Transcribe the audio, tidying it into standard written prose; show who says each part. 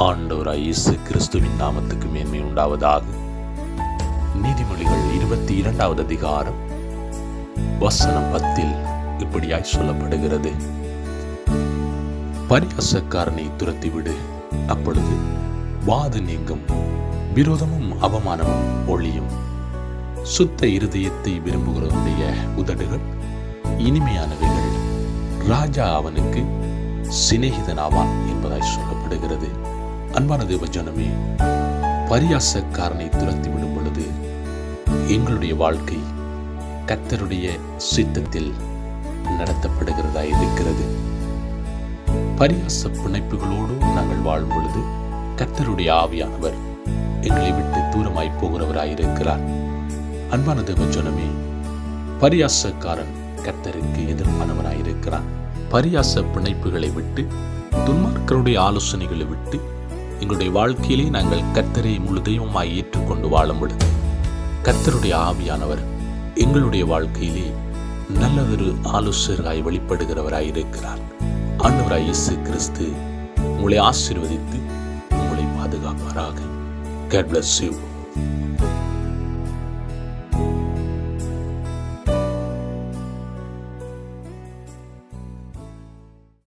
Speaker 1: ஆண்டவராய் இயேசு கிறிஸ்துவின் நாமத்துக்கு மேன்மை உண்டாவதாக. நீதிமொழிகள் 22வது அதிகாரம் வசனம் 10 இப்படியாய் சொல்லப்படுகிறது: பரியாசக்காரனை துரத்திவிடு, அப்பொழுது வாது நீங்கும், விரோதமும் அவமானமும் ஒழியும். சுத்த இருதயத்தை விரும்புகிறவனுடைய உதடுகள் இனிமையானவைகள், ராஜா அவனுக்கு சிநேகிதனாவான் என்பதாய் சொல்லப்படுகிறது. அன்பான தேவஜனமே, பரியாசக்காரனை துரத்திவிடும் பொழுது எங்களுடைய வாழ்க்கை கர்த்தருடைய சித்தத்தில் நடத்தப்படுகிறதா இருக்கிறது. பரியாச பிணைப்புகளோடு நாங்கள் வாழும் பொழுது கர்த்தருடைய ஆவியானவர் எங்களை விட்டு தூரமாய் போகிறவராயிருக்கிறார். அன்பான தேவஜனமே, பரியாசக்காரன் கர்த்தருக்கு எதிர்ப்பானவராயிருக்கிறான். பரியாச பிணைப்புகளை விட்டு, துன்மார்க்கருடைய ஆலோசனைகளை விட்டு எங்களுடைய வாழ்க்கையிலே நாங்கள் கர்த்தரை முழு தெய்வமாய் ஏற்றுக்கொண்டு வாழும் பொழுது கர்த்தருடைய ஆவியானவர் எங்களுடைய வாழ்க்கையிலே நல்லதொரு ஆலோசகராய் வெளிப்படுகிறவராயிருக்கிறார். ஆண்டவராய் இயேசு கிறிஸ்து உங்களை ஆசீர்வதித்து உங்களை பாதுகாப்பாராக. God bless you.